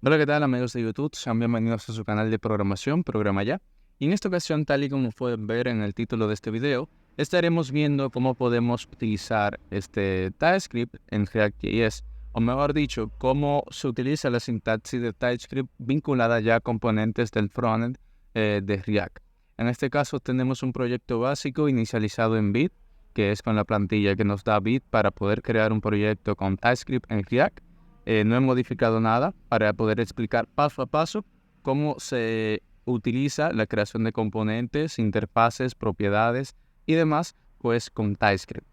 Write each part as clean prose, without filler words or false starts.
Hola, ¿qué tal amigos de YouTube? Sean bienvenidos a su canal de programación, Programa Ya. Y en esta ocasión, tal y como pueden ver en el título de este video, estaremos viendo cómo podemos utilizar este TypeScript en React.js, o mejor dicho, cómo se utiliza la sintaxis de TypeScript vinculada ya a componentes del frontend de React. En este caso tenemos un proyecto básico inicializado en Vite, que es con la plantilla que nos da Vite para poder crear un proyecto con TypeScript en React. No he modificado nada para poder explicar paso a paso cómo se utiliza la creación de componentes, interfaces, propiedades y demás, pues con TypeScript.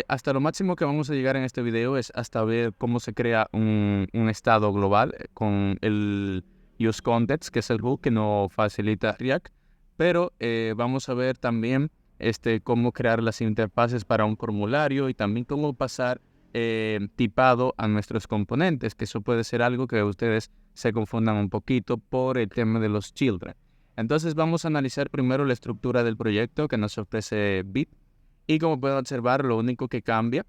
Hasta lo máximo que vamos a llegar en este video es hasta ver cómo se crea un estado global con el useContext, que es el hook que nos facilita React, pero vamos a ver también cómo crear las interfaces para un formulario y también cómo pasar tipado a nuestros componentes, que eso puede ser algo que ustedes se confundan un poquito por el tema de los children. Entonces vamos a analizar primero la estructura del proyecto que nos ofrece Vite y como pueden observar lo único que cambia,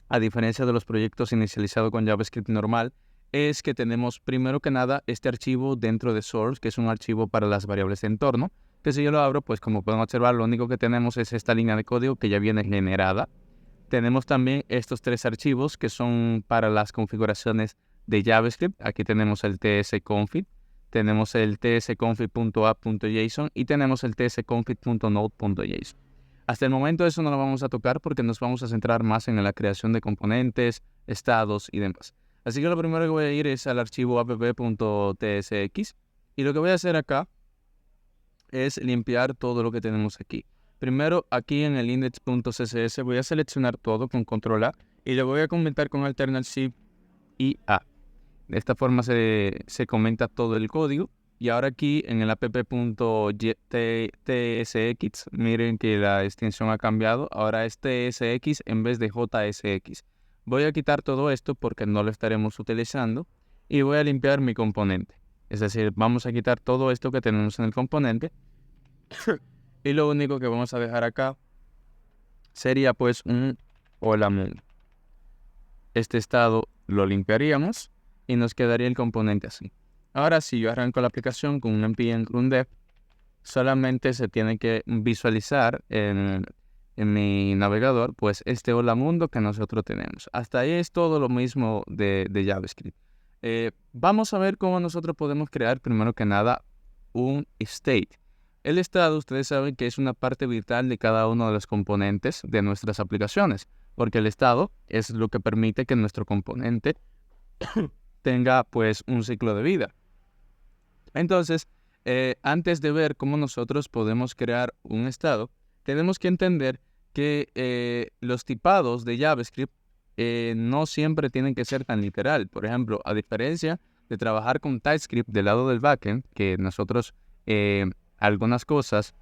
a diferencia de los proyectos inicializados con JavaScript normal, es que tenemos primero que nada este archivo dentro de source, que es un archivo para las variables de entorno, que si yo lo abro, pues como pueden observar, lo único que tenemos es esta línea de código que ya viene generada. Tenemos también estos tres archivos que son para las configuraciones de JavaScript. Aquí tenemos el tsconfig, tenemos el tsconfig.app.json y tenemos el tsconfig.node.json. Hasta el momento eso no lo vamos a tocar porque nos vamos a centrar más en la creación de componentes, estados y demás. Así que lo primero que voy a ir es al archivo app.tsx y lo que voy a hacer acá es limpiar todo lo que tenemos aquí. Primero, aquí en el index.css voy a seleccionar todo con control A y lo voy a comentar con Alternate Shift y A. De esta forma se comenta todo el código. Y ahora aquí en el app.tsx, miren que la extensión ha cambiado. Ahora es tsx en vez de jsx. Voy a quitar todo esto porque no lo estaremos utilizando y voy a limpiar mi componente. Es decir, vamos a quitar todo esto que tenemos en el componente y lo único que vamos a dejar acá sería pues un hola mundo. Este estado lo limpiaríamos y nos quedaría el componente así. Ahora si yo arranco la aplicación con un npm rundev, solamente se tiene que visualizar en mi navegador pues este hola mundo que nosotros tenemos. Hasta ahí es todo lo mismo de JavaScript. Vamos a ver cómo nosotros podemos crear primero que nada un state. El estado, ustedes saben que es una parte vital de cada uno de los componentes de nuestras aplicaciones, porque el estado es lo que permite que nuestro componente tenga pues un ciclo de vida. Entonces, antes de ver cómo nosotros podemos crear un estado, tenemos que entender que los tipados de JavaScript no siempre tienen que ser tan literal. Por ejemplo, a diferencia de trabajar con TypeScript del lado del backend, que nosotros algunas cosas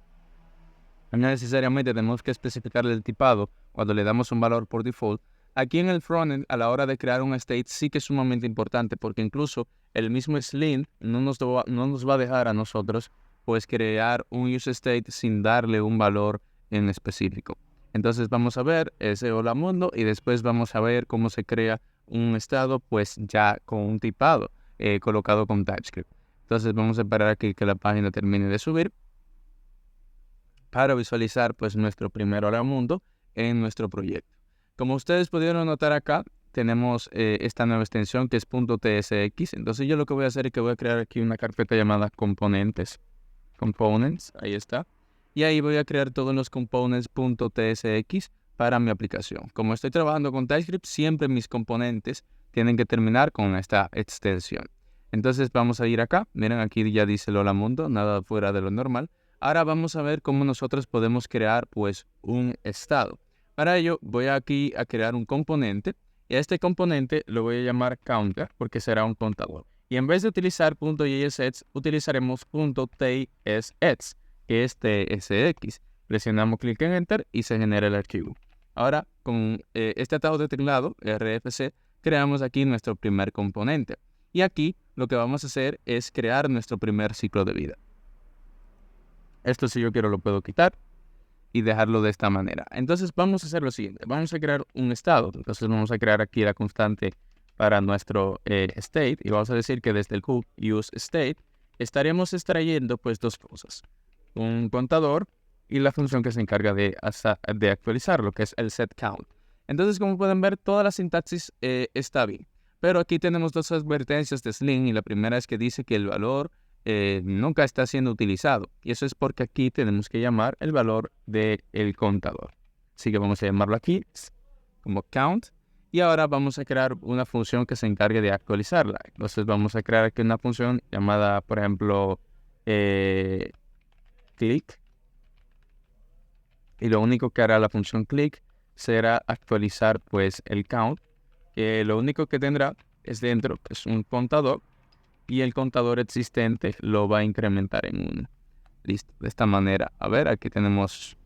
no necesariamente tenemos que especificarle el tipado cuando le damos un valor por default. Aquí en el frontend, a la hora de crear un state, sí que es sumamente importante porque incluso el mismo Slim no nos va a dejar a nosotros pues crear un use state sin darle un valor en específico. Entonces vamos a ver ese hola mundo y después vamos a ver cómo se crea un estado pues ya con un tipado colocado con TypeScript. Entonces vamos a esperar aquí que la página termine de subir para visualizar pues nuestro primer hola mundo en nuestro proyecto. Como ustedes pudieron notar acá, tenemos esta nueva extensión que es .tsx. Entonces yo lo que voy a hacer es que voy a crear aquí una carpeta llamada componentes. Components, ahí está. Y ahí voy a crear todos los components.tsx para mi aplicación. Como estoy trabajando con TypeScript, siempre mis componentes tienen que terminar con esta extensión. Entonces vamos a ir acá. Miren, aquí ya dice el hola mundo, nada fuera de lo normal. Ahora vamos a ver cómo nosotros podemos crear pues un estado. Para ello voy aquí a crear un componente y a este componente lo voy a llamar counter porque será un contador. Y en vez de utilizar .jsx utilizaremos .tsx, que es tsx. Presionamos clic en enter y se genera el archivo. Ahora con este atado de teclado RFC creamos aquí nuestro primer componente. Y aquí lo que vamos a hacer es crear nuestro primer ciclo de vida. Esto si yo quiero lo puedo quitar y dejarlo de esta manera. Entonces vamos a hacer lo siguiente. Vamos a crear un estado. Entonces vamos a crear aquí la constante para nuestro state, y vamos a decir que desde el hook useState estaremos extrayendo pues dos cosas, un contador y la función que se encarga de actualizarlo, que es el setCount. Entonces, como pueden ver, toda la sintaxis está bien. Pero aquí tenemos dos advertencias de Sling, y la primera es que dice que el valor nunca está siendo utilizado. Y eso es porque aquí tenemos que llamar el valor del contador. Así que vamos a llamarlo aquí como count. Y ahora vamos a crear una función que se encargue de actualizarla. Entonces vamos a crear aquí una función llamada, por ejemplo, click. Y lo único que hará la función click será actualizar pues el count. Lo único que tendrá es dentro es un contador, y el contador existente lo va a incrementar en 1. Listo, de esta manera. A ver, aquí tenemos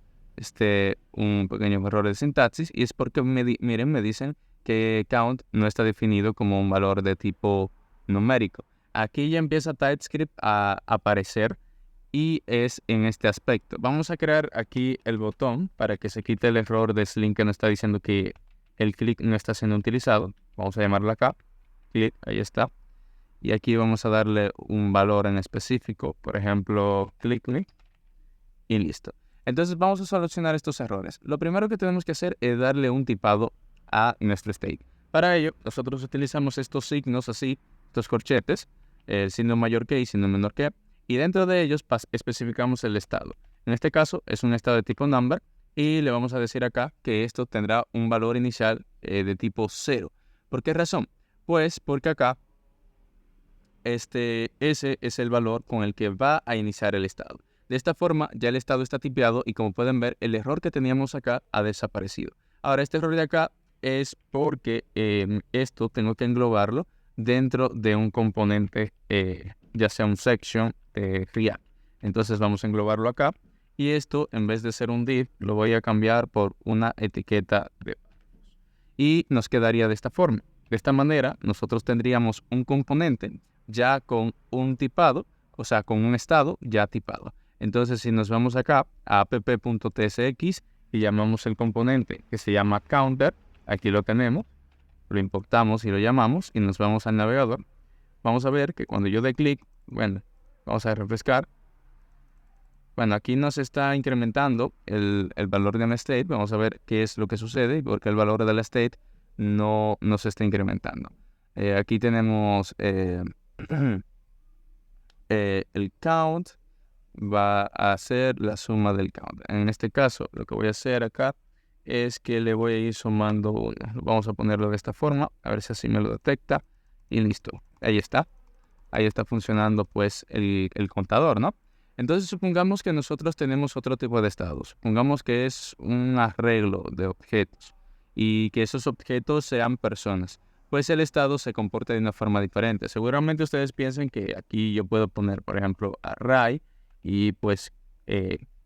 un pequeño error de sintaxis, y es porque miren, me dicen que count no está definido como un valor de tipo numérico. Aquí ya empieza TypeScript a aparecer, y es en este aspecto. Vamos a crear aquí el botón para que se quite el error de Sling que nos está diciendo que el click no está siendo utilizado. Vamos a llamarlo acá, click, ahí está. Y aquí vamos a darle un valor en específico, por ejemplo, click, y listo. Entonces vamos a solucionar estos errores. Lo primero que tenemos que hacer es darle un tipado a nuestro state. Para ello, nosotros utilizamos estos signos así, estos corchetes, el signo mayor que y signo menor que, y dentro de ellos especificamos el estado. En este caso es un estado de tipo number, y le vamos a decir acá que esto tendrá un valor inicial de tipo 0. ¿Por qué razón? Pues porque acá ese es el valor con el que va a iniciar el estado. De esta forma ya el estado está tipeado, y como pueden ver, el error que teníamos acá ha desaparecido. Ahora, este error de acá es porque esto tengo que englobarlo dentro de un componente, ya sea un section de React. Entonces vamos a englobarlo acá, y esto, en vez de ser un div, lo voy a cambiar por una etiqueta de y nos quedaría de esta forma. De esta manera nosotros tendríamos un componente ya con un tipado, o sea, con un estado ya tipado. Entonces, si nos vamos acá a app.tsx y llamamos el componente que se llama counter, aquí lo tenemos, lo importamos y lo llamamos, y nos vamos al navegador, vamos a ver que cuando yo dé clic, bueno, vamos a refrescar. Bueno, aquí nos está incrementando el valor de un state. Vamos a ver qué es lo que sucede, porque el valor del state no se está incrementando. Aquí tenemos el count va a ser la suma del count. En este caso, lo que voy a hacer acá es que le voy a ir sumando 1. Vamos a ponerlo de esta forma, a ver si así me lo detecta. Y listo, ahí está. Ahí está funcionando pues el contador, ¿no? Entonces supongamos que nosotros tenemos otro tipo de estados. Supongamos que es un arreglo de objetos, y que esos objetos sean personas. Pues el estado se comporta de una forma diferente. Seguramente ustedes piensen que aquí yo puedo poner, por ejemplo, array, y pues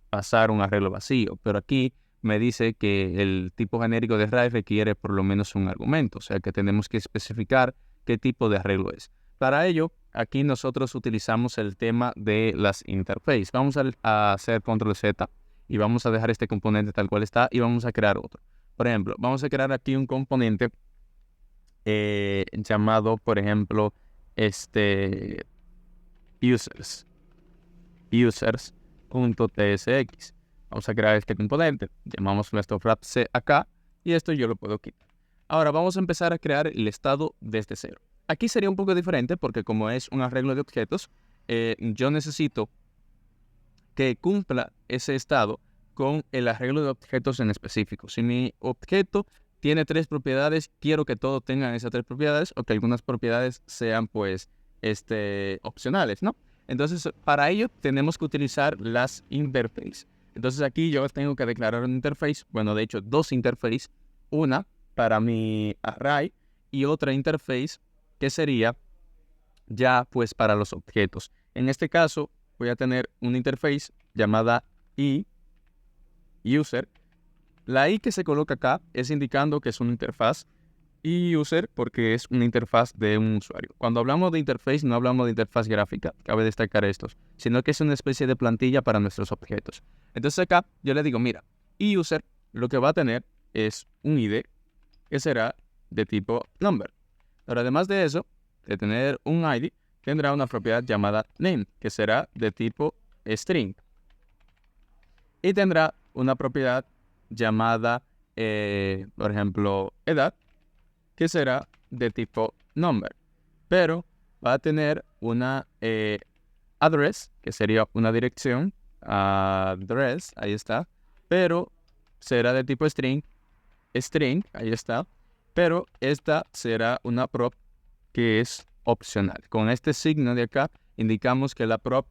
pasar un arreglo vacío. Pero aquí me dice que el tipo genérico de array requiere por lo menos un argumento. O sea que tenemos que especificar qué tipo de arreglo es. Para ello, aquí nosotros utilizamos el tema de las interfaces. Vamos a hacer control Z, y vamos a dejar este componente tal cual está, y vamos a crear otro. Por ejemplo, vamos a crear aquí un componente llamado, por ejemplo, users.tsx. Vamos a crear este componente. Llamamos nuestro wrapC acá, y esto yo lo puedo quitar. Ahora vamos a empezar a crear el estado desde cero. Aquí sería un poco diferente, porque como es un arreglo de objetos, yo necesito que cumpla ese estado con el arreglo de objetos en específico. Si mi objeto tiene 3 propiedades, quiero que todo tenga esas 3 propiedades, o que algunas propiedades sean pues opcionales, ¿no? Entonces, para ello tenemos que utilizar las interfaces. Entonces aquí yo tengo que declarar una interface, bueno, de hecho 2 interfaces, una para mi array y otra interface que sería ya pues para los objetos. En este caso voy a tener una interface llamada user. La i que se coloca acá es indicando que es una interfaz, y user porque es una interfaz de un usuario. Cuando hablamos de interface no hablamos de interfaz gráfica, cabe destacar esto, sino que es una especie de plantilla para nuestros objetos. Entonces acá yo le digo, mira, user lo que va a tener es un ID que será de tipo number. Pero además de eso, de tener un ID, tendrá una propiedad llamada name, que será de tipo string. Y tendrá una propiedad llamada, por ejemplo, edad, que será de tipo number. Pero va a tener una address, que sería una dirección, address, ahí está, pero será de tipo string, ahí está, pero esta será una prop que es opcional. Con este signo de acá indicamos que la prop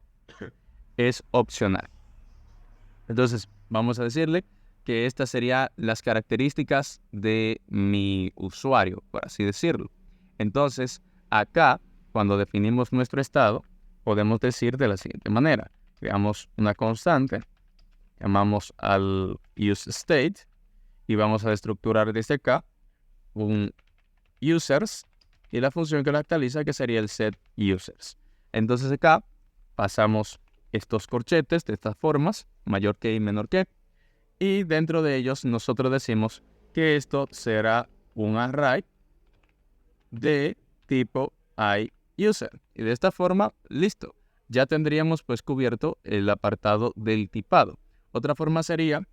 es opcional. Entonces vamos a decirle que estas serían las características de mi usuario, por así decirlo. Entonces acá, cuando definimos nuestro estado, podemos decir de la siguiente manera. Creamos una constante, llamamos al useState y vamos a estructurar desde acá un users y la función que lo actualiza, que sería el setUsers. Entonces acá pasamos estos corchetes de estas formas, mayor que y menor que, y dentro de ellos nosotros decimos que esto será un array de tipo iUser. Y de esta forma, listo. Ya tendríamos pues cubierto el apartado del tipado. Otra forma sería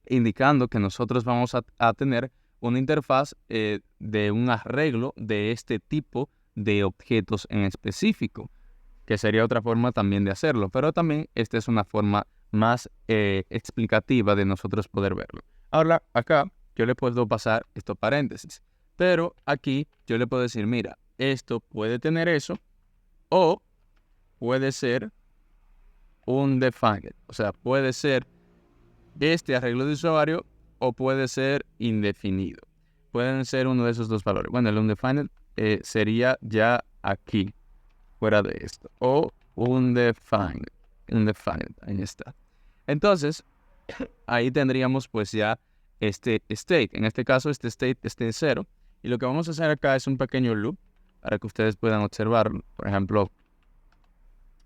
indicando que nosotros vamos a tener una interfaz de un arreglo de este tipo de objetos en específico, que sería otra forma también de hacerlo. Pero también esta es una forma más explicativa de nosotros poder verlo. Ahora, acá yo le puedo pasar estos paréntesis. Pero aquí yo le puedo decir, mira, esto puede tener eso o puede ser un defined. O sea, puede ser este arreglo de usuario o puede ser indefinido. Pueden ser uno de esos dos valores. Bueno, el undefined sería ya aquí, fuera de esto. O undefined. Ahí está. Entonces, ahí tendríamos pues ya este state. En este caso, este state está en 0. Y lo que vamos a hacer acá es un pequeño loop para que ustedes puedan observarlo. Por ejemplo,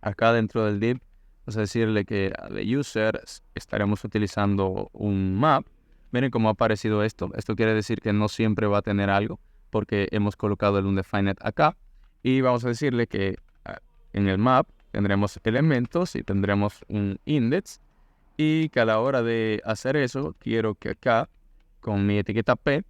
acá dentro del div, vamos a decirle que a the user estaremos utilizando un map. Miren cómo ha aparecido esto. Esto quiere decir que no siempre va a tener algo porque hemos colocado el undefined acá. Y vamos a decirle que en el map tendremos elementos y tendremos un index. Y que a la hora de hacer eso, quiero que acá, con mi etiqueta P,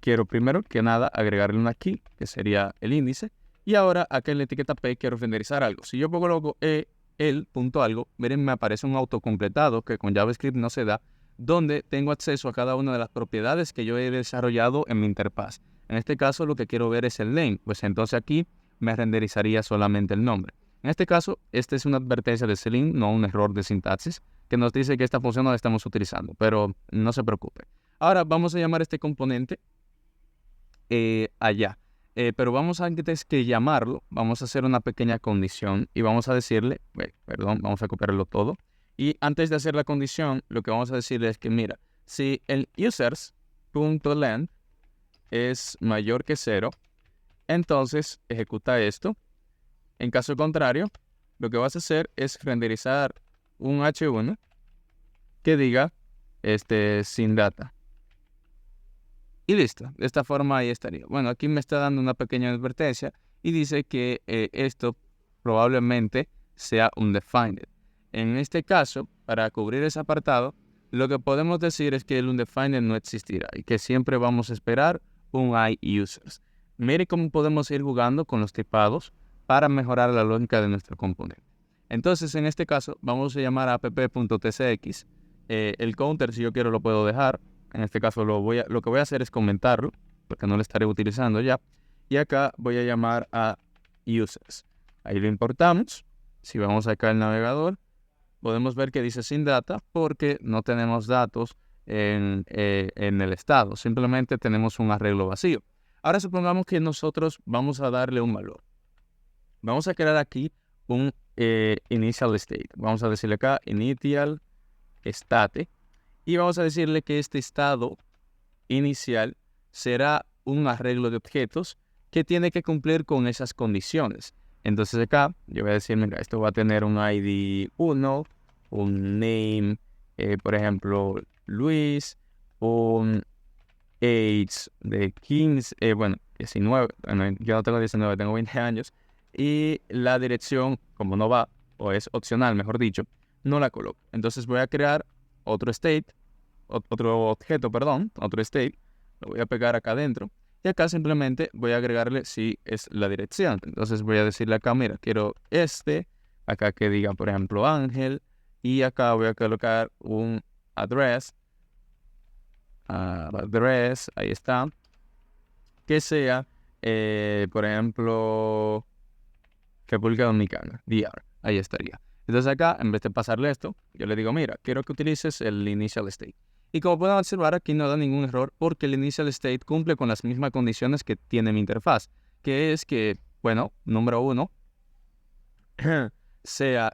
quiero primero que nada agregarle una key, que sería el índice. Y ahora acá en la etiqueta P quiero renderizar algo. Si yo pongo el punto algo, miren, me aparece un autocompletado que con JavaScript no se da, donde tengo acceso a cada una de las propiedades que yo he desarrollado en mi interfaz. En este caso lo que quiero ver es el name, pues entonces aquí me renderizaría solamente el nombre. En este caso, esta es una advertencia de Selenium, no un error de sintaxis, que nos dice que esta función no la estamos utilizando, pero no se preocupe. Ahora vamos a llamar este componente allá. Pero vamos antes que llamarlo, vamos a hacer una pequeña condición y vamos a decirle, vamos a copiarlo todo. Y antes de hacer la condición, lo que vamos a decirle es que, mira, si el users.length es mayor que 0, entonces ejecuta esto. En caso contrario, lo que vas a hacer es renderizar un h1 que diga sin data. Y listo, de esta forma ahí estaría. Bueno, aquí me está dando una pequeña advertencia y dice que esto probablemente sea undefined. En este caso, para cubrir ese apartado, lo que podemos decir es que el undefined no existirá y que siempre vamos a esperar un iUsers. Mire cómo podemos ir jugando con los tipados para mejorar la lógica de nuestro componente. Entonces, en este caso, vamos a llamar a app.tcx. El counter, si yo quiero, lo puedo dejar. En este caso lo que voy a hacer es comentarlo, porque no lo estaré utilizando ya. Y acá voy a llamar a users. Ahí lo importamos. Si vamos acá al navegador, podemos ver que dice sin data porque no tenemos datos en el estado. Simplemente tenemos un arreglo vacío. Ahora supongamos que nosotros vamos a darle un valor. Vamos a crear aquí un initial state. Vamos a decirle acá initial state. Y vamos a decirle que este estado inicial será un arreglo de objetos que tiene que cumplir con esas condiciones. Entonces acá yo voy a decir, mira, esto va a tener un ID 1, un name, por ejemplo, Luis, un age de 15, 19, bueno, yo no tengo 19, tengo 20 años, y la dirección, como no va, o es opcional, mejor dicho, no la coloco. Entonces voy a crear otro state, otro objeto, perdón, otro state, lo voy a pegar acá adentro, y acá simplemente voy a agregarle si es la dirección. Entonces voy a decirle acá, mira, quiero acá que diga, por ejemplo, Ángel, y acá voy a colocar un address, ahí está, que sea, por ejemplo, República Dominicana, DR, ahí estaría. Entonces acá, en vez de pasarle esto, yo le digo, mira, quiero que utilices el initial state. Y como pueden observar, aquí no da ningún error porque el initial state cumple con las mismas condiciones que tiene mi interfaz, que es que, bueno, número 1, sea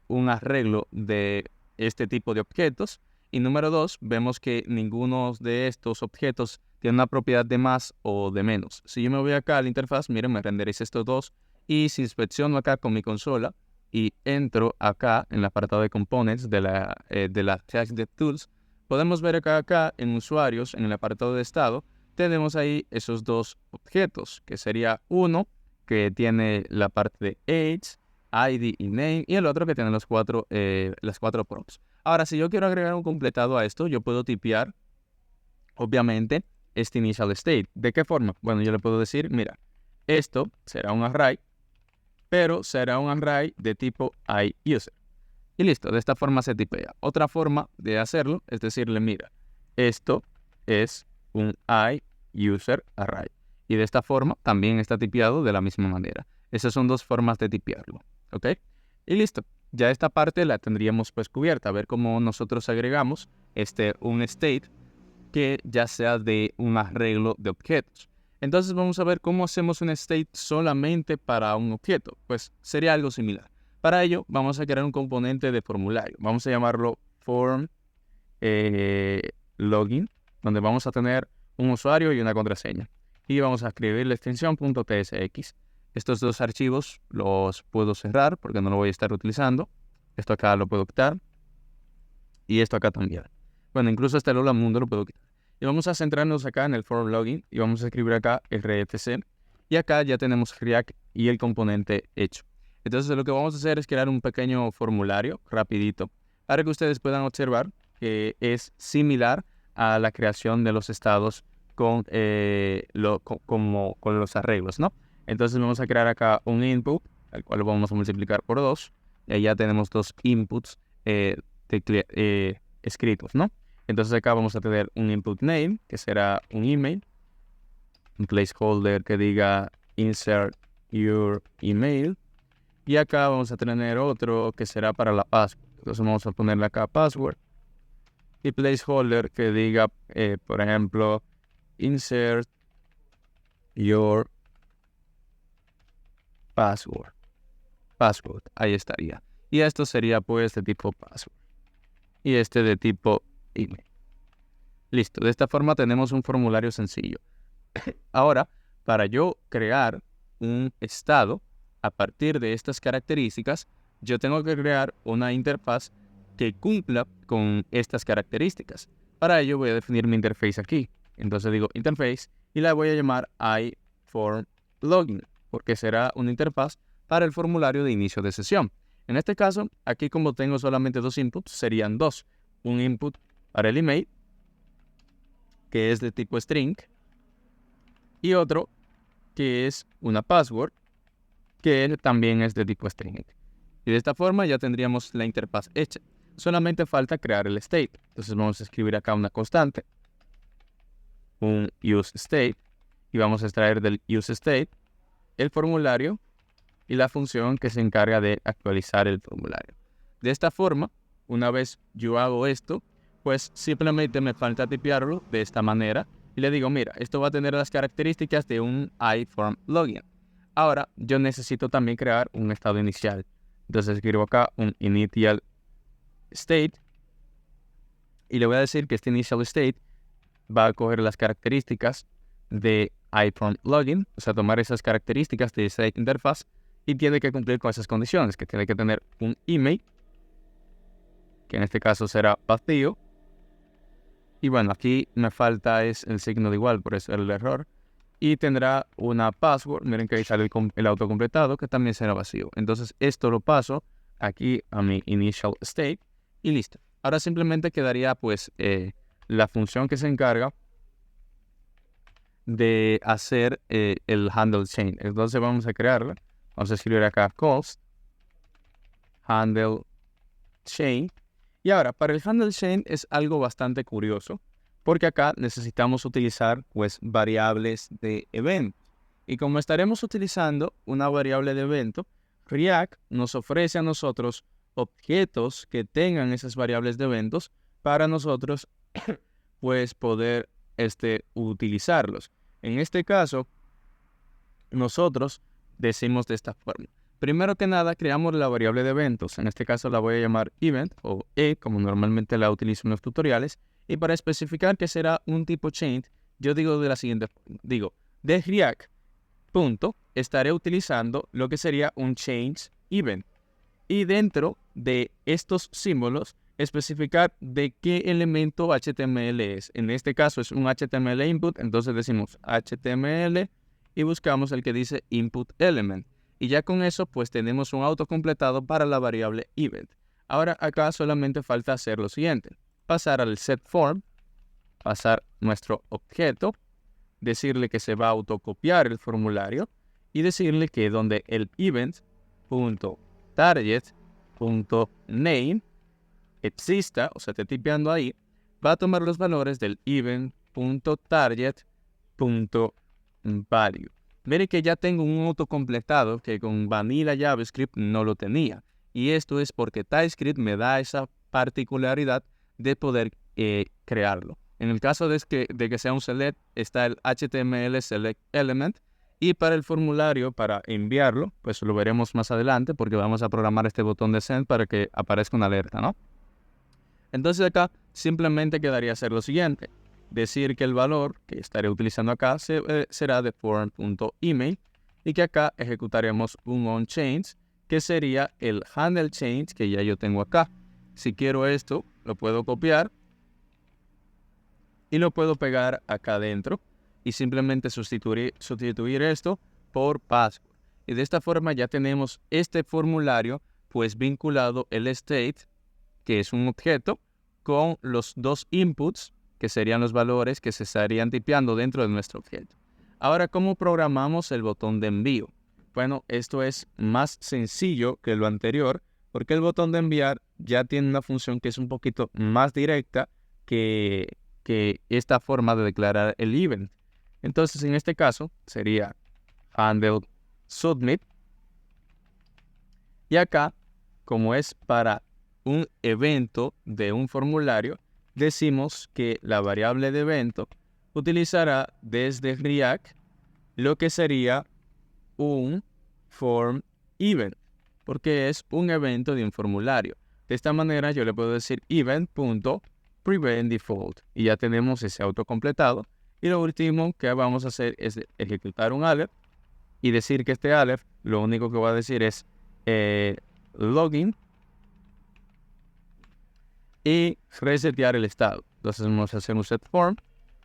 un arreglo de este tipo de objetos. Y número 2, vemos que ninguno de estos objetos tiene una propiedad de más o de menos. Si yo me voy acá a la interfaz, miren, me renderiza estos dos. Y si inspecciono acá con mi consola y entro acá en el apartado de components de la React DevTools, podemos ver acá en usuarios, en el apartado de estado, tenemos ahí esos dos objetos, que sería uno que tiene la parte de age, ID y name, y el otro que tiene las cuatro prompts. Ahora, si yo quiero agregar un completado a esto, yo puedo tipear, obviamente, este initial state. ¿De qué forma? Bueno, yo le puedo decir, mira, esto será un array, pero será un array de tipo iUser. Y listo, de esta forma se tipea. Otra forma de hacerlo es decirle, mira, esto es un iUser array. Y de esta forma también está tipeado de la misma manera. Esas son dos formas de tipearlo, ¿ok? Y listo, ya esta parte la tendríamos pues cubierta. A ver cómo nosotros agregamos un state que ya sea de un arreglo de objetos. Entonces vamos a ver cómo hacemos un state solamente para un objeto. Pues sería algo similar. Para ello vamos a crear un componente de formulario. Vamos a llamarlo form login, donde vamos a tener un usuario y una contraseña. Y vamos a escribir la extensión .tsx. Estos dos archivos los puedo cerrar porque no lo voy a estar utilizando. Esto acá lo puedo quitar. Y esto acá también. Bueno, incluso este Lola Mundo lo puedo quitar. Y vamos a centrarnos acá en el form login y vamos a escribir acá RFC. Y acá ya tenemos React y el componente hecho. Entonces lo que vamos a hacer es crear un pequeño formulario rapidito para que ustedes puedan observar que es similar a la creación de los estados con los arreglos, ¿no? Entonces vamos a crear acá un input, al cual lo vamos a multiplicar por 2. Y ahí ya tenemos dos inputs escritos, ¿no? Entonces acá vamos a tener un input name, que será un email, un placeholder que diga insert your email, y acá vamos a tener otro que será para la password. Entonces vamos a ponerle acá password, y placeholder que diga, por ejemplo, insert your password, ahí estaría. Y esto sería pues de tipo password. Y este de tipo email. Listo, de esta forma tenemos un formulario sencillo. Ahora, para yo crear un estado a partir de estas características, yo tengo que crear una interfaz que cumpla con estas características. Para ello voy a definir mi interface aquí. Entonces digo interface y la voy a llamar iFormLogin, porque será una interfaz para el formulario de inicio de sesión. En este caso, aquí como tengo solamente dos inputs, serían dos. Un input para el email, que es de tipo string, y otro que es una password, que también es de tipo string. Y de esta forma ya tendríamos la interfaz hecha. Solamente falta crear el state. Entonces vamos a escribir acá una constante, un useState, y vamos a extraer del useState el formulario y la función que se encarga de actualizar el formulario. De esta forma, una vez yo hago esto, pues simplemente me falta tipearlo de esta manera y le digo, mira, esto va a tener las características de un iFormLogin. Ahora, yo necesito también crear un estado inicial. Entonces escribo acá un initial state y le voy a decir que este initial state va a coger las características de iFormLogin, o sea, tomar esas características de esa interfaz y tiene que cumplir con esas condiciones, que tiene que tener un email, que en este caso será vacío. Y bueno, aquí me falta es el signo de igual, por eso el error. y tendrá una password. Miren que ahí sale el autocompletado, que también será vacío. Entonces esto lo paso aquí a mi initial state y listo. Ahora simplemente quedaría pues la función que se encarga de hacer el handle chain. Entonces vamos a crearla. Vamos a escribir acá const handle chain. Y ahora, para el handle chain es algo bastante curioso, porque acá necesitamos utilizar pues variables de evento. Y como estaremos utilizando una variable de evento, React nos ofrece a nosotros objetos que tengan esas variables de eventos para nosotros pues poder utilizarlos. En este caso, nosotros decimos de esta forma. Primero que nada, creamos la variable de eventos. En este caso la voy a llamar event o como normalmente la utilizo en los tutoriales. Y para especificar que será un tipo chain, yo digo de la siguiente forma. Digo, de React, punto, estaré utilizando lo que sería un change event. Y dentro de estos símbolos, especificar de qué elemento HTML es. En este caso es un HTML input, entonces decimos HTML y buscamos el que dice input element. Y ya con eso pues tenemos un autocompletado para la variable event. Ahora acá solamente falta hacer lo siguiente. Pasar al set form, pasar nuestro objeto, decirle que se va a autocopiar el formulario y decirle que donde el event.target.name exista, o sea, esté tipeando ahí, va a tomar los valores del event.target.value. Miren que ya tengo un autocompletado que con Vanilla JavaScript no lo tenía. Y esto es porque TypeScript me da esa particularidad de poder crearlo. En el caso de que sea un select, está el HTML select element. Y para el formulario, para enviarlo, pues lo veremos más adelante porque vamos a programar este botón de send para que aparezca una alerta, ¿no? Entonces acá simplemente quedaría hacer lo siguiente. Decir que el valor que estaré utilizando acá será de form.email y que acá ejecutaremos un onChange que sería el handle change que ya yo tengo acá. Si quiero esto, lo puedo copiar y lo puedo pegar acá adentro y simplemente sustituir esto por password. Y de esta forma ya tenemos este formulario pues vinculado el state, que es un objeto, con los dos inputs, que serían los valores que se estarían tipeando dentro de nuestro objeto. Ahora, ¿cómo programamos el botón de envío? Bueno, esto es más sencillo que lo anterior, porque el botón de enviar ya tiene una función que es un poquito más directa que esta forma de declarar el event. Entonces, en este caso, sería handle submit. Y acá, como es para un evento de un formulario, decimos que la variable de evento utilizará desde React lo que sería un form event, porque es un evento de un formulario. De esta manera yo le puedo decir event.preventDefault y ya tenemos ese autocompletado. Y lo último que vamos a hacer es ejecutar un alert y decir que este alert lo único que va a decir es login y resetear el estado. Entonces vamos a hacer un set form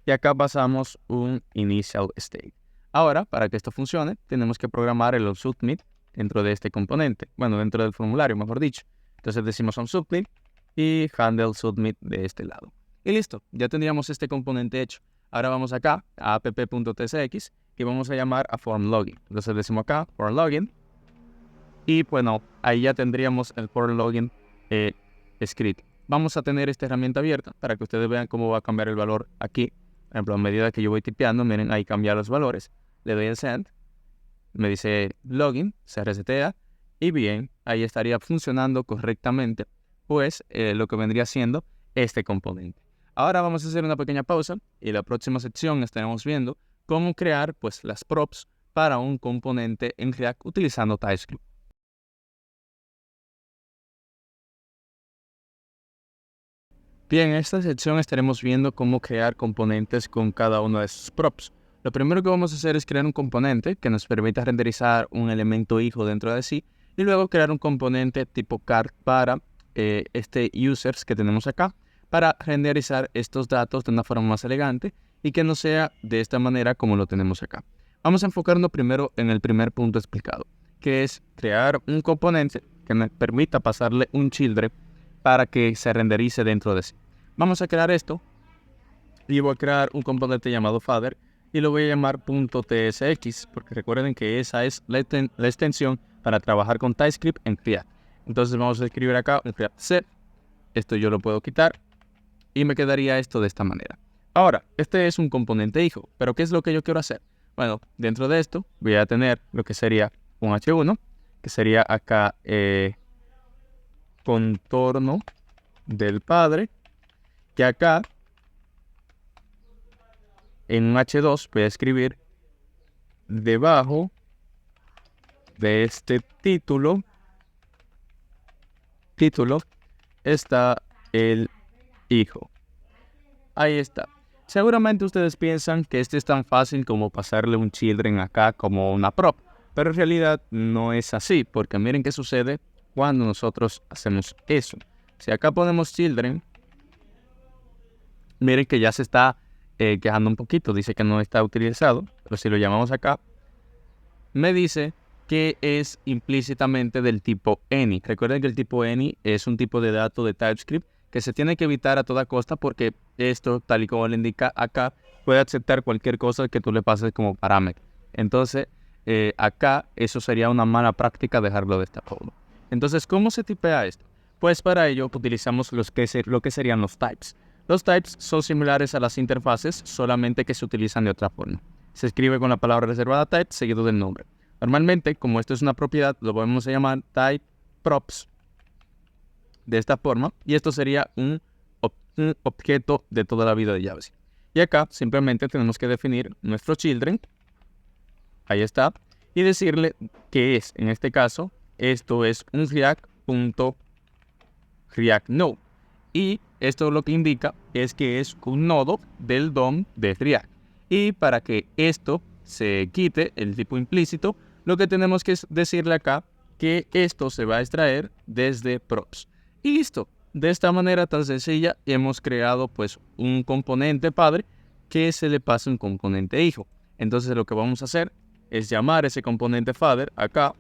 y acá pasamos un initial state. Ahora, para que esto funcione, tenemos que programar el onSubmit dentro de este componente. Bueno, dentro del formulario, mejor dicho. Entonces decimos onSubmit y handle submit de este lado. Y listo, ya tendríamos este componente hecho. Ahora vamos acá a app.tsx y vamos a llamar a form login. Entonces decimos acá form login y bueno, ahí ya tendríamos el form login escrito. Vamos a tener esta herramienta abierta para que ustedes vean cómo va a cambiar el valor aquí. Por ejemplo, a medida que yo voy tipeando, miren, ahí cambian los valores. Le doy el send, me dice login, se resetea y bien, ahí estaría funcionando correctamente, pues lo que vendría siendo este componente. Ahora vamos a hacer una pequeña pausa y en la próxima sección estaremos viendo cómo crear pues las props para un componente en React utilizando TypeScript. Bien, en esta sección estaremos viendo cómo crear componentes con cada uno de esos props. Lo primero que vamos a hacer es crear un componente que nos permita renderizar un elemento hijo dentro de sí y luego crear un componente tipo card para users que tenemos acá para renderizar estos datos de una forma más elegante y que no sea de esta manera como lo tenemos acá. Vamos a enfocarnos primero en el primer punto explicado, que es crear un componente que me permita pasarle un children para que se renderice dentro de sí. Vamos a crear esto y voy a crear un componente llamado father y lo voy a llamar .tsx, porque recuerden que esa es la extensión para trabajar con TypeScript en React. Entonces vamos a escribir acá un React set. Esto yo lo puedo quitar y me quedaría esto de esta manera. Ahora, este es un componente hijo, pero ¿qué es lo que yo quiero hacer? Bueno, dentro de esto voy a tener lo que sería un H1, que sería acá contorno del padre, que acá en un H2 voy a escribir debajo de este título está el hijo. Ahí está. Seguramente ustedes piensan que este es tan fácil como pasarle un children acá como una prop, pero en realidad no es así, porque miren qué sucede cuando nosotros hacemos eso. Si acá ponemos children, miren que ya se está quejando un poquito, dice que no está utilizado, pero si lo llamamos acá, me dice que es implícitamente del tipo any. Recuerden que el tipo any es un tipo de dato de TypeScript que se tiene que evitar a toda costa porque esto, tal y como le indica acá, puede aceptar cualquier cosa que tú le pases como parámetro. Entonces, acá eso sería una mala práctica dejarlo de esta forma. Entonces, ¿cómo se tipea esto? Pues para ello utilizamos lo que serían los types. Los types son similares a las interfaces, solamente que se utilizan de otra forma. Se escribe con la palabra reservada type seguido del nombre. Normalmente, como esto es una propiedad, lo podemos llamar type props de esta forma, y esto sería un objeto de toda la vida de JavaScript. Y acá simplemente tenemos que definir nuestro children, ahí está, y decirle que es, en este caso, esto es un React.ReactNode. Y esto lo que indica es que es un nodo del DOM de React. Y para que esto se quite, el tipo implícito, lo que tenemos que decirle acá que esto se va a extraer desde props. Y listo. De esta manera tan sencilla hemos creado pues un componente padre que se le pasa un componente hijo. Entonces lo que vamos a hacer es llamar ese componente father acá.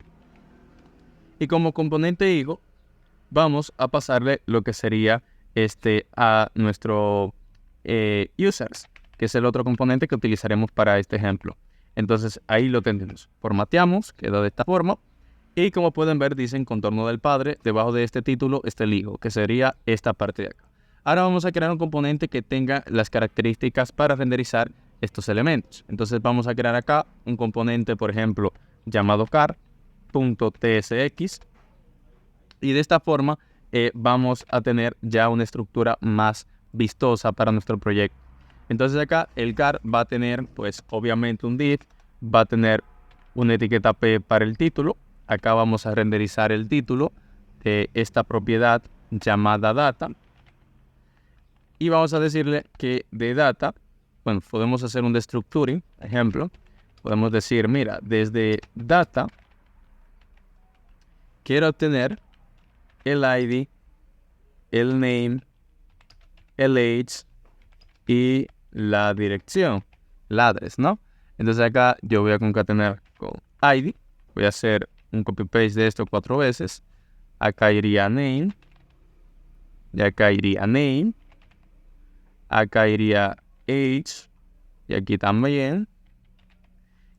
Y como componente hijo vamos a pasarle lo que sería a nuestro users, que es el otro componente que utilizaremos para este ejemplo. Entonces ahí lo tenemos. Formateamos, quedó de esta forma. Y como pueden ver, dicen contorno del padre. Debajo de este título está el hijo, que sería esta parte de acá. Ahora vamos a crear un componente que tenga las características para renderizar estos elementos. Entonces vamos a crear acá un componente, por ejemplo, llamado car.tsx. Y de esta forma vamos a tener ya una estructura más vistosa para nuestro proyecto. Entonces acá el car va a tener, pues obviamente un div, va a tener una etiqueta p para el título. Acá vamos a renderizar el título de esta propiedad llamada data. Y vamos a decirle que de data, bueno, podemos hacer un destructuring, ejemplo. Podemos decir, mira, desde data quiero obtener el ID, el name, el age y la dirección, la address, ¿no? Entonces acá yo voy a concatenar con ID, voy a hacer un copy-paste de esto 4 veces. Acá iría name, y acá iría name, acá iría age, y aquí también.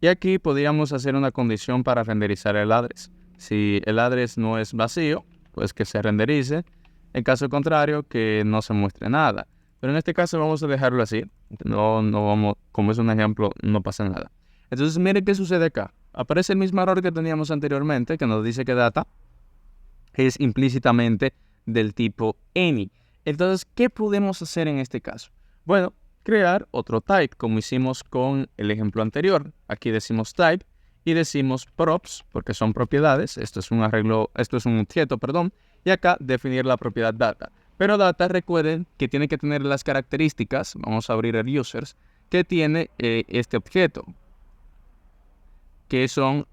Y aquí podríamos hacer una condición para renderizar el address. Si el address no es vacío, pues que se renderice. En caso contrario, que no se muestre nada. Pero en este caso vamos a dejarlo así. No vamos, como es un ejemplo, no pasa nada. Entonces, miren qué sucede acá. Aparece el mismo error que teníamos anteriormente, que nos dice que data es implícitamente del tipo any. Entonces, ¿qué podemos hacer en este caso? Bueno, crear otro type, como hicimos con el ejemplo anterior. Aquí decimos type y decimos props, porque son propiedades. Esto es un objeto, perdón. Y acá definir la propiedad data. Pero data, recuerden que tiene que tener las características, vamos a abrir el users, que tiene este objeto, que son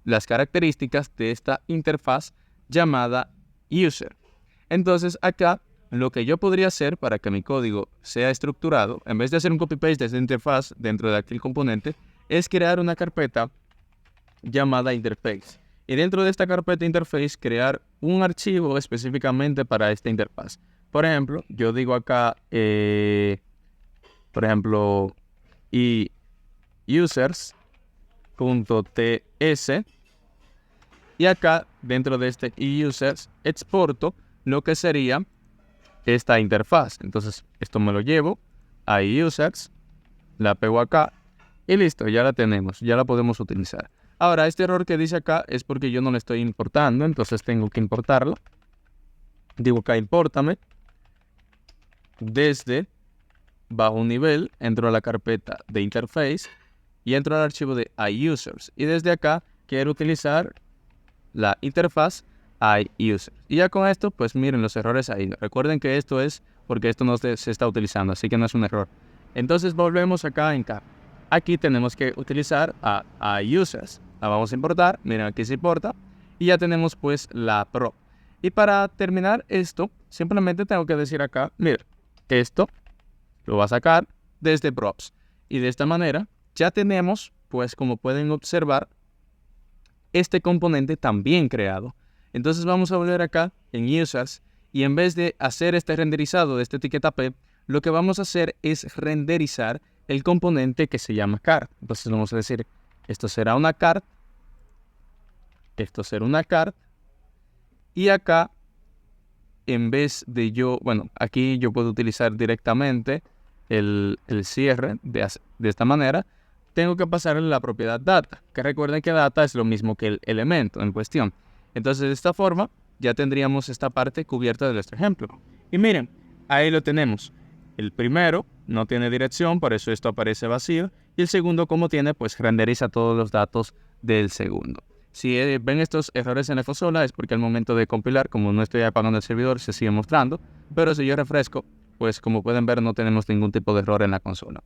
las características de esta interfaz llamada user. Entonces acá lo que yo podría hacer para que mi código sea estructurado, en vez de hacer un copy-paste desde interfaz dentro de aquel componente, es crear una carpeta llamada interface. Y dentro de esta carpeta interface, crear un archivo específicamente para esta interfaz. Por ejemplo, yo digo acá, por ejemplo, users.ts, y acá dentro de este users exporto lo que sería esta interfaz. Entonces esto me lo llevo a users, la pego acá y listo, ya la tenemos, ya la podemos utilizar. Ahora, este error que dice acá es porque yo no la estoy importando, entonces tengo que importarla. Digo acá, impórtame desde bajo un nivel, entro a la carpeta de interface y entro al archivo de iUsers. Y desde acá quiero utilizar la interfaz iUsers. Y ya con esto, pues miren los errores ahí. Recuerden que esto es porque esto no se está utilizando, así que no es un error. Entonces volvemos acá en Car. Aquí tenemos que utilizar a iUsers. La vamos a importar. Miren, aquí se importa. Y ya tenemos pues la prop. Y para terminar esto, simplemente tengo que decir acá, miren, esto lo va a sacar desde props. Y de esta manera ya tenemos, pues como pueden observar, este componente también creado. Entonces vamos a volver acá en users y en vez de hacer este renderizado de esta etiqueta P, lo que vamos a hacer es renderizar el componente que se llama card. Entonces vamos a decir, esto será una card, esto será una card, y acá, en vez de aquí yo puedo utilizar directamente el cierre de esta manera. Tengo que pasarle la propiedad data, que recuerden que data es lo mismo que el elemento en cuestión. Entonces, de esta forma, ya tendríamos esta parte cubierta de nuestro ejemplo. Y miren, ahí lo tenemos. El primero no tiene dirección, por eso esto aparece vacío. Y el segundo, como tiene, pues renderiza todos los datos del segundo. Si ven estos errores en la consola, es porque al momento de compilar, como no estoy apagando el servidor, se sigue mostrando. Pero si yo refresco, pues como pueden ver, no tenemos ningún tipo de error en la consola.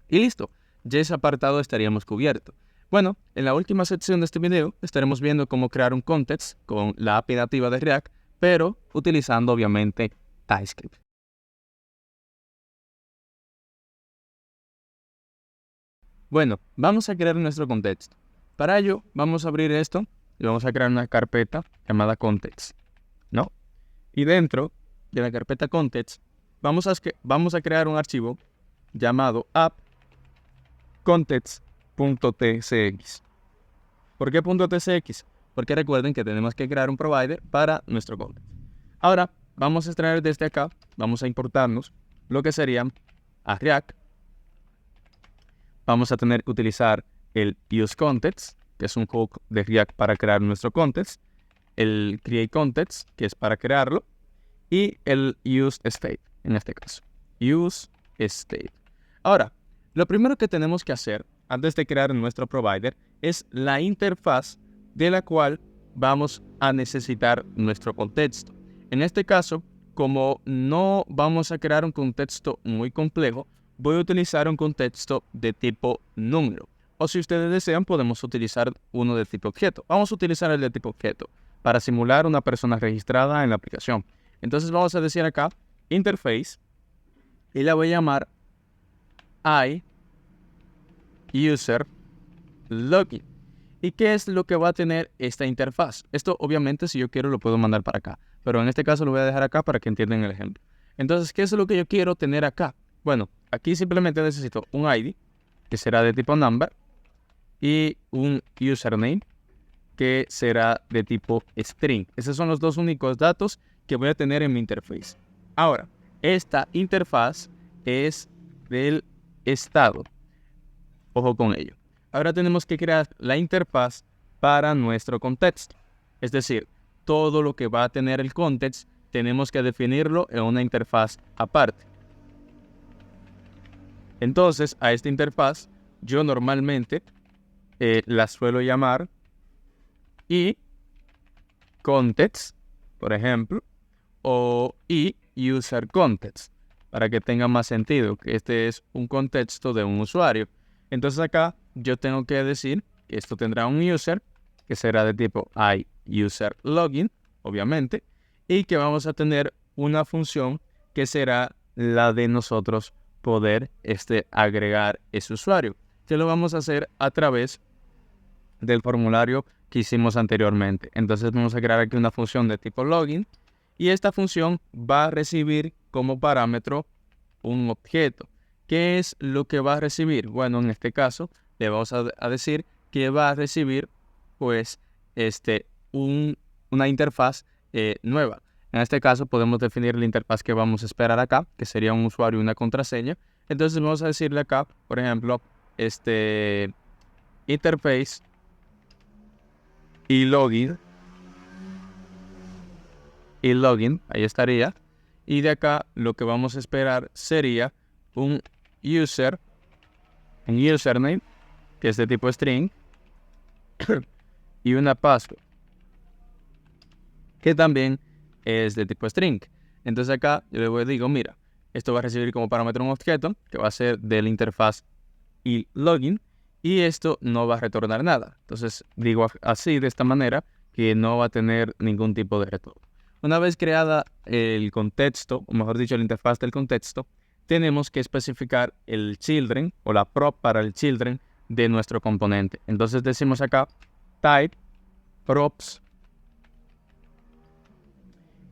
Y listo. Ya ese apartado estaríamos cubierto. Bueno, en la última sección de este video estaremos viendo cómo crear un context con la API nativa de React, pero utilizando obviamente TypeScript. Bueno, vamos a crear nuestro contexto. Para ello, vamos a abrir esto y vamos a crear una carpeta llamada context, ¿no? Y dentro de la carpeta context, vamos a crear un archivo llamado app.context.tsx. ¿Por qué .tsx? Porque recuerden que tenemos que crear un provider para nuestro context. Ahora, vamos a extraer desde acá, vamos a importarnos lo que serían a React. Vamos a tener que utilizar el useContext, que es un hook de React para crear nuestro context, el createContext, que es para crearlo, y el useState, en este caso. useState. Ahora, lo primero que tenemos que hacer antes de crear nuestro provider es la interfaz de la cual vamos a necesitar nuestro contexto. En este caso, como no vamos a crear un contexto muy complejo, voy a utilizar un contexto de tipo número. O si ustedes desean, podemos utilizar uno de tipo objeto. Vamos a utilizar el de tipo objeto para simular una persona registrada en la aplicación. Entonces vamos a decir acá, interface, y la voy a llamar iUser Login. ¿Y qué es lo que va a tener esta interfaz? Esto obviamente si yo quiero lo puedo mandar para acá, pero en este caso lo voy a dejar acá para que entiendan el ejemplo. Entonces, ¿qué es lo que yo quiero tener acá? Bueno, aquí simplemente necesito un ID, que será de tipo number, y un username, que será de tipo string. Esos son los dos únicos datos que voy a tener en mi interface. Ahora, esta interfaz es del estado. Ojo con ello. Ahora tenemos que crear la interfaz para nuestro contexto. Es decir, todo lo que va a tener el context tenemos que definirlo en una interfaz aparte. Entonces, a esta interfaz yo normalmente la suelo llamar iContext, por ejemplo, o iUserContext, para que tenga más sentido, que este es un contexto de un usuario. Entonces acá yo tengo que decir que esto tendrá un user, que será de tipo iUserLogin, obviamente, y que vamos a tener una función que será la de nosotros poder agregar ese usuario, que lo vamos a hacer a través del formulario que hicimos anteriormente. Entonces vamos a crear aquí una función de tipo login y esta función va a recibir como parámetro un objeto. ¿Qué es lo que va a recibir? Bueno, en este caso le vamos a decir que va a recibir pues una interfaz nueva. En este caso podemos definir la interfaz que vamos a esperar acá, que sería un usuario y una contraseña. Entonces vamos a decirle acá, por ejemplo, interface y login, ahí estaría. Y de acá lo que vamos a esperar sería un username, que es de tipo string, y una password, que también es de tipo string. Entonces acá yo le digo, mira, esto va a recibir como parámetro un objeto, que va a ser de la interfaz y login, y esto no va a retornar nada. Entonces digo así, de esta manera, que no va a tener ningún tipo de retorno. Una vez creada el contexto, o mejor dicho, la interfaz del contexto, tenemos que especificar el children o la prop para el children de nuestro componente. Entonces decimos acá type props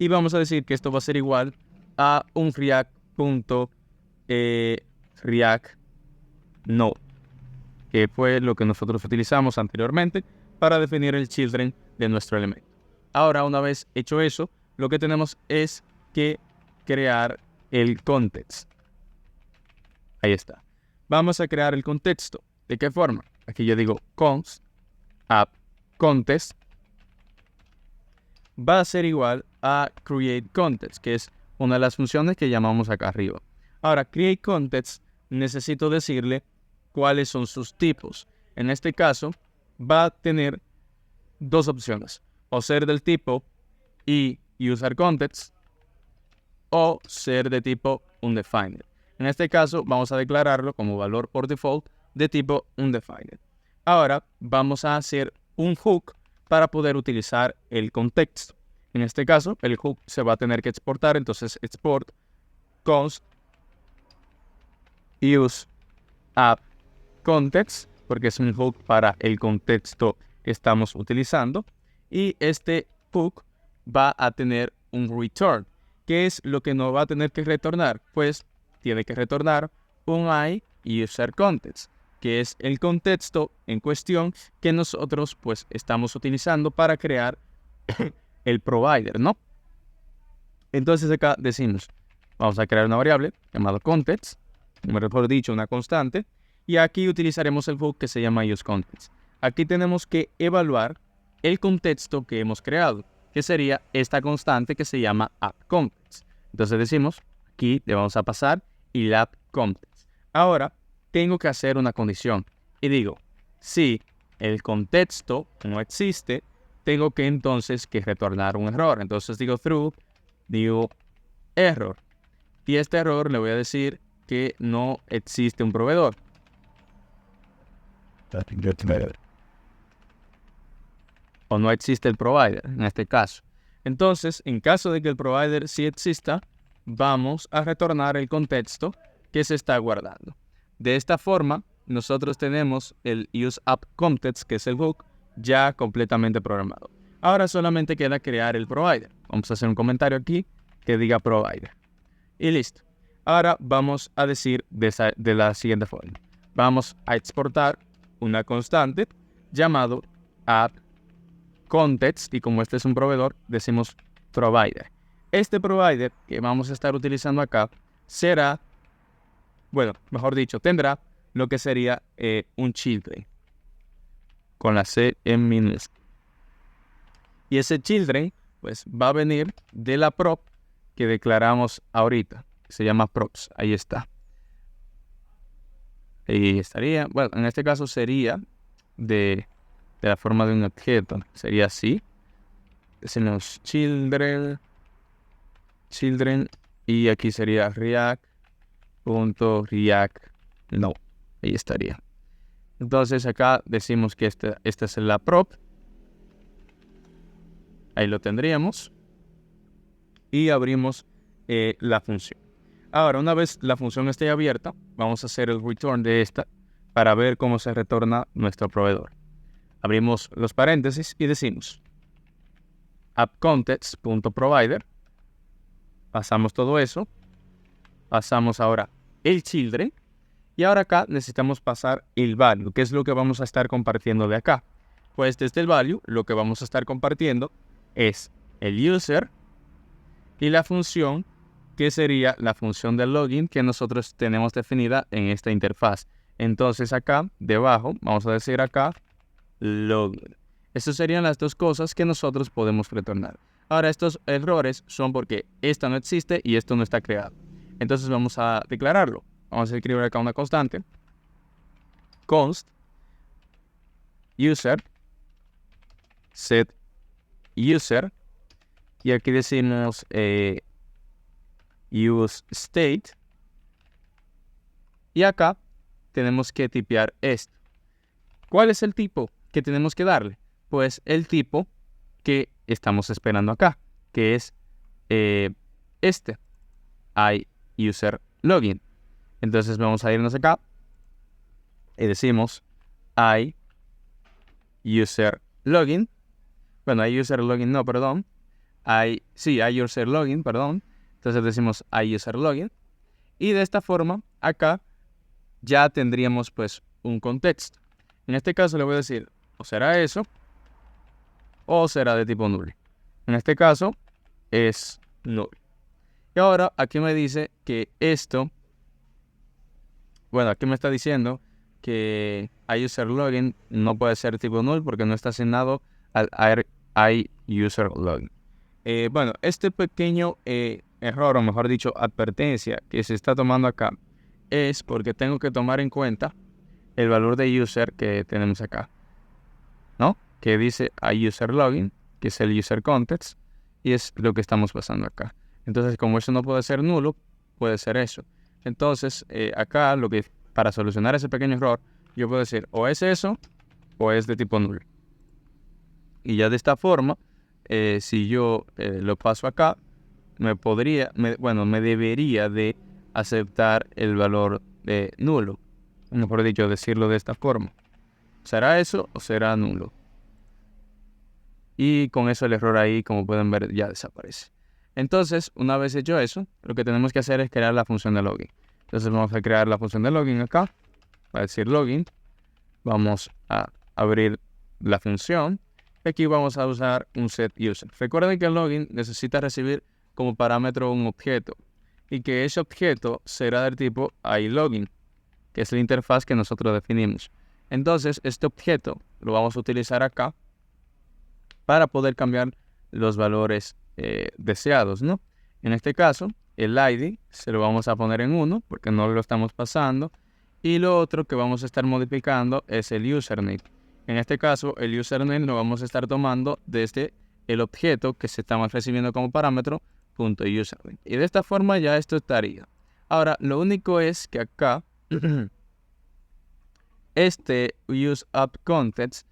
y vamos a decir que esto va a ser igual a un React.React.Node, que fue lo que nosotros utilizamos anteriormente para definir el children de nuestro elemento. Ahora, una vez hecho eso, lo que tenemos es que crear el context. Ahí está. Vamos a crear el contexto. ¿De qué forma? Aquí yo digo const app context va a ser igual a create context, que es una de las funciones que llamamos acá arriba. Ahora, create context, necesito decirle cuáles son sus tipos. En este caso, va a tener dos opciones: o ser del tipo user context o ser de tipo undefined. En este caso, vamos a declararlo como valor por default de tipo undefined. Ahora, vamos a hacer un hook para poder utilizar el contexto. En este caso, el hook se va a tener que exportar, entonces export const use app context, porque es un hook para el contexto que estamos utilizando. Y este hook va a tener un return. ¿Qué es lo que no va a tener que retornar? Pues tiene que retornar un user context, que es el contexto en cuestión que nosotros pues estamos utilizando para crear el provider, ¿no? Entonces acá decimos, vamos a crear una variable llamada context, mejor dicho, una constante, y aquí utilizaremos el hook que se llama useContext. Aquí tenemos que evaluar el contexto que hemos creado, que sería esta constante que se llama appContext. Entonces decimos, aquí le vamos a pasar el appContext. Ahora, tengo que hacer una condición y digo, si el contexto no existe, tengo que entonces que retornar un error. Entonces digo true, digo error. Y este error le voy a decir que no existe un proveedor. O no existe el provider, en este caso. Entonces, en caso de que el provider sí exista, vamos a retornar el contexto que se está guardando. De esta forma, nosotros tenemos el useAppContext, que es el hook, ya completamente programado. Ahora solamente queda crear el provider. Vamos a hacer un comentario aquí que diga provider. Y listo. Ahora vamos a decir de la siguiente forma. Vamos a exportar una constante llamado appContext, y como este es un proveedor, decimos provider. Este provider que vamos a estar utilizando acá será, bueno, mejor dicho, tendrá lo que sería un children con la C en minúscula. Y ese children pues va a venir de la prop que declaramos ahorita, que se llama props. Ahí está. Y estaría, bueno, en este caso sería de la forma de un objeto. Sería así. Decimos children, y aquí sería React.React.No. Ahí estaría. Entonces acá decimos que esta es la prop. Ahí lo tendríamos. Y abrimos la función. Ahora, una vez la función esté abierta, vamos a hacer el return de esta para ver cómo se retorna nuestro proveedor. Abrimos los paréntesis y decimos appcontext.provider. Pasamos todo eso. Pasamos ahora el children. Y ahora acá necesitamos pasar el value, que es lo que vamos a estar compartiendo de acá. Pues desde el value, lo que vamos a estar compartiendo es el user y la función, que sería la función del login que nosotros tenemos definida en esta interfaz. Entonces acá, debajo, vamos a decir acá, login. Estas serían las dos cosas que nosotros podemos retornar. Ahora, estos errores son porque esta no existe y esto no está creado. Entonces vamos a declararlo. Vamos a escribir acá una constante. Const user set user. Y aquí decimos use state. Y acá tenemos que tipear esto. ¿Cuál es el tipo que tenemos que darle? Pues el tipo que estamos esperando acá, que es este, iUserLogin. Entonces vamos a irnos acá y decimos iUserLogin. Bueno, iUserLogin no, perdón. iUserLogin, perdón. Entonces decimos iUserLogin. Y de esta forma, acá ya tendríamos pues un contexto. En este caso le voy a decir, o será eso, o será de tipo null. En este caso es null. Y ahora aquí me dice que esto, bueno, aquí me está diciendo que iUserLogin no puede ser tipo null porque no está asignado al iUserLogin. Bueno, este pequeño error, o mejor dicho, advertencia que se está tomando acá, es porque tengo que tomar en cuenta el valor de user que tenemos acá, ¿no? Que dice iUserLogin, que es el user context, y es lo que estamos pasando acá. Entonces, como eso no puede ser nulo, puede ser eso. Entonces, acá, para solucionar ese pequeño error, yo puedo decir, o es eso, o es de tipo null. Y ya de esta forma, si yo lo paso acá, me debería de aceptar el valor de nulo. Mejor dicho, decirlo de esta forma. ¿Será eso o será nulo? Y con eso el error ahí, como pueden ver, ya desaparece. Entonces, una vez hecho eso, lo que tenemos que hacer es crear la función de login. Entonces vamos a crear la función de login acá. Va a decir login. Vamos a abrir la función. Y aquí vamos a usar un setUser. Recuerden que el login necesita recibir como parámetro un objeto. Y que ese objeto será del tipo iLogin, que es la interfaz que nosotros definimos. Entonces, este objeto lo vamos a utilizar acá para poder cambiar los valores deseados, ¿no? En este caso, el ID se lo vamos a poner en 1 porque no lo estamos pasando. Y lo otro que vamos a estar modificando es el username. En este caso, el username lo vamos a estar tomando desde el objeto que se está recibiendo como parámetro, .username. Y de esta forma ya esto estaría. Ahora, lo único es que acá, este useAppContext,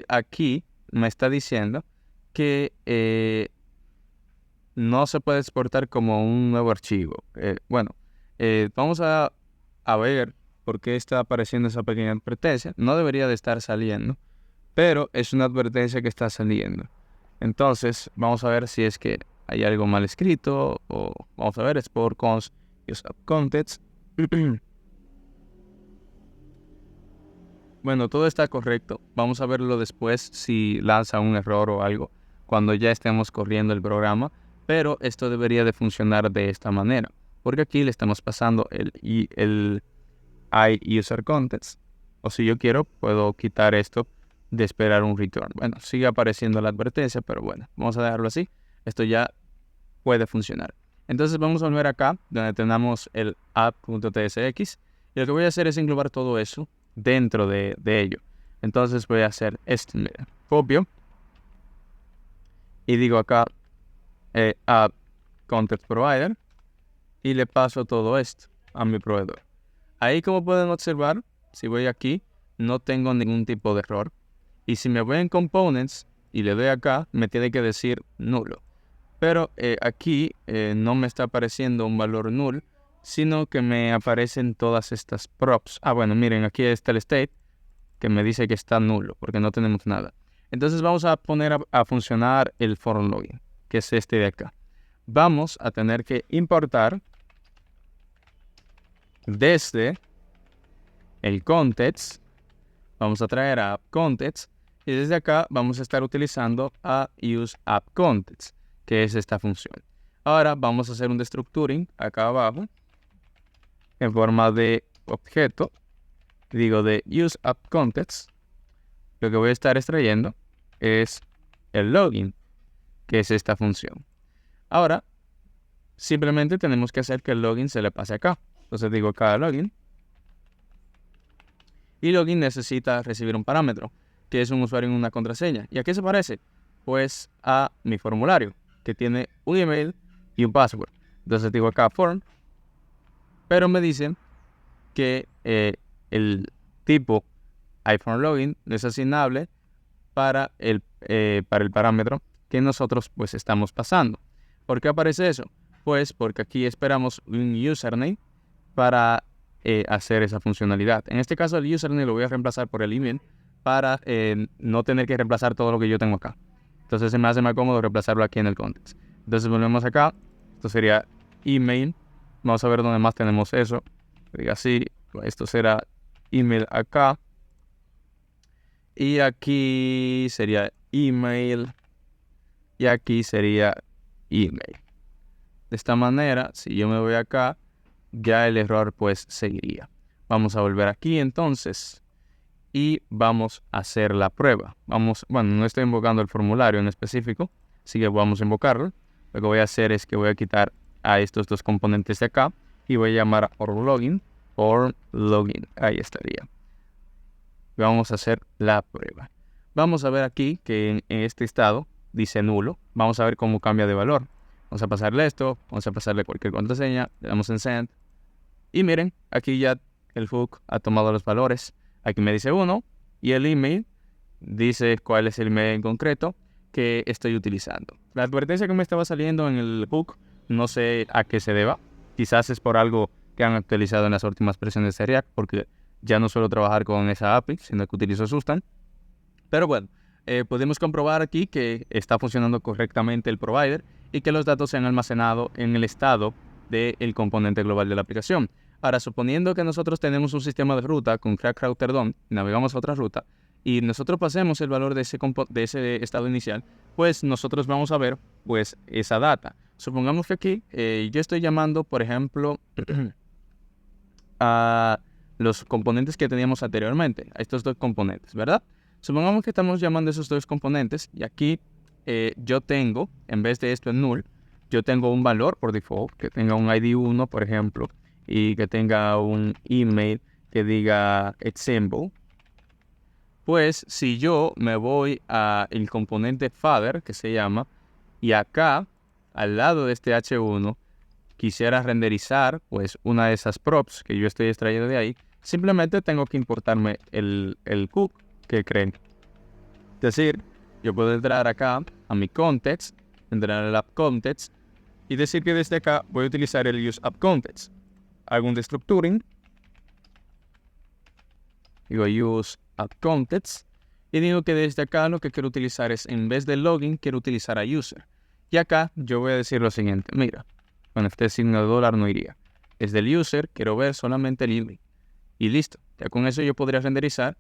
aquí me está diciendo que no se puede exportar como un nuevo archivo. Vamos a ver por qué está apareciendo esa pequeña advertencia. No debería de estar saliendo, pero es una advertencia que está saliendo. Entonces, vamos a ver si es que hay algo mal escrito, o vamos a ver export const useAppContext. Bueno, todo está correcto. Vamos a verlo después si lanza un error o algo cuando ya estemos corriendo el programa. Pero esto debería de funcionar de esta manera, porque aquí le estamos pasando el iUserContext. O si yo quiero, puedo quitar esto de esperar un return. Bueno, sigue apareciendo la advertencia, pero bueno, vamos a dejarlo así. Esto ya puede funcionar. Entonces vamos a volver acá, donde tenemos el app.tsx. Y lo que voy a hacer es englobar todo eso dentro de ello. Entonces voy a hacer esto, mira, copio. Y digo acá, app context provider. Y le paso todo esto a mi proveedor. Ahí, como pueden observar, si voy aquí, no tengo ningún tipo de error. Y si me voy en Components y le doy acá, me tiene que decir nulo. Pero aquí no me está apareciendo un valor null, sino que me aparecen todas estas props. Bueno, miren, aquí está el state, que me dice que está nulo, porque no tenemos nada. Entonces vamos a poner a funcionar el for login, que es este de acá. Vamos a tener que importar desde el context, vamos a traer a app context, y desde acá vamos a estar utilizando a use app context, que es esta función. Ahora vamos a hacer un destructuring acá abajo en forma de objeto, digo de use app context. Lo que voy a estar extrayendo es el login, que es esta función. Ahora simplemente tenemos que hacer que el login se le pase acá. Entonces digo acá login, y login necesita recibir un parámetro, que es un usuario y una contraseña. ¿Y a qué se parece? Pues a mi formulario, que tiene un email y un password. Entonces digo acá form, pero me dicen que el tipo iPhone login es asignable para el parámetro que nosotros pues estamos pasando. ¿Por qué aparece eso? Pues porque aquí esperamos un username para hacer esa funcionalidad. En este caso el username lo voy a reemplazar por el email para no tener que reemplazar todo lo que yo tengo acá. Entonces se me hace más cómodo reemplazarlo aquí en el context. Entonces volvemos acá. Esto sería email. Vamos a ver dónde más tenemos eso. Diga así. Esto será email acá. Y aquí sería email. Y aquí sería email. De esta manera, si yo me voy acá, ya el error pues seguiría. Vamos a volver aquí entonces y vamos a hacer la prueba. Bueno, no estoy invocando el formulario en específico, así que vamos a invocarlo. Lo que voy a hacer es que voy a quitar a estos dos componentes de acá y voy a llamar a forLogin. Ahí estaría. Vamos a hacer la prueba. Vamos a ver aquí que en este estado dice nulo. Vamos a ver cómo cambia de valor. Vamos a pasarle esto, vamos a pasarle cualquier contraseña, le damos en send. Y miren, aquí ya el hook ha tomado los valores. Aquí me dice 1 y el email dice cuál es el email en concreto que estoy utilizando. La advertencia que me estaba saliendo en el hook no sé a qué se deba. Quizás es por algo que han actualizado en las últimas versiones de React, porque ya no suelo trabajar con esa API, sino que utilizo Sustan. Pero bueno, podemos comprobar aquí que está funcionando correctamente el provider y que los datos se han almacenado en el estado del componente global de la aplicación. Ahora, suponiendo que nosotros tenemos un sistema de ruta con crack router DOM, navegamos a otra ruta y nosotros pasemos el valor de ese estado inicial, pues nosotros vamos a ver pues esa data. Supongamos que aquí yo estoy llamando, por ejemplo, a los componentes que teníamos anteriormente, a estos dos componentes, ¿verdad? Supongamos que estamos llamando a esos dos componentes y aquí yo tengo, en vez de esto en null, yo tengo un valor por default, que tenga un ID 1, por ejemplo, y que tenga un email que diga example. Pues si yo me voy al componente father, que se llama, y acá, al lado de este H1, quisiera renderizar pues una de esas props que yo estoy extrayendo de ahí, simplemente tengo que importarme el hook que creen. Es decir, yo puedo entrar acá a mi context, entrar al app context y decir que desde acá voy a utilizar el use app context. Hago un destructuring, digo use app context y digo que desde acá lo que quiero utilizar es, en vez de login, quiero utilizar a user. Y acá yo voy a decir lo siguiente, mira, con este signo de dólar no iría. Es del user, quiero ver solamente el email. Y listo, ya con eso yo podría renderizar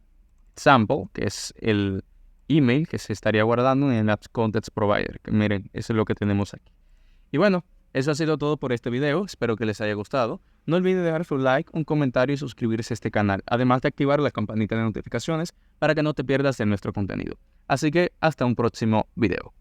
sample, que es el email que se estaría guardando en el App Context Provider. Que miren, eso es lo que tenemos aquí. Y bueno, eso ha sido todo por este video. Espero que les haya gustado. No olviden dejar su like, un comentario y suscribirse a este canal. Además de activar la campanita de notificaciones para que no te pierdas de nuestro contenido. Así que hasta un próximo video.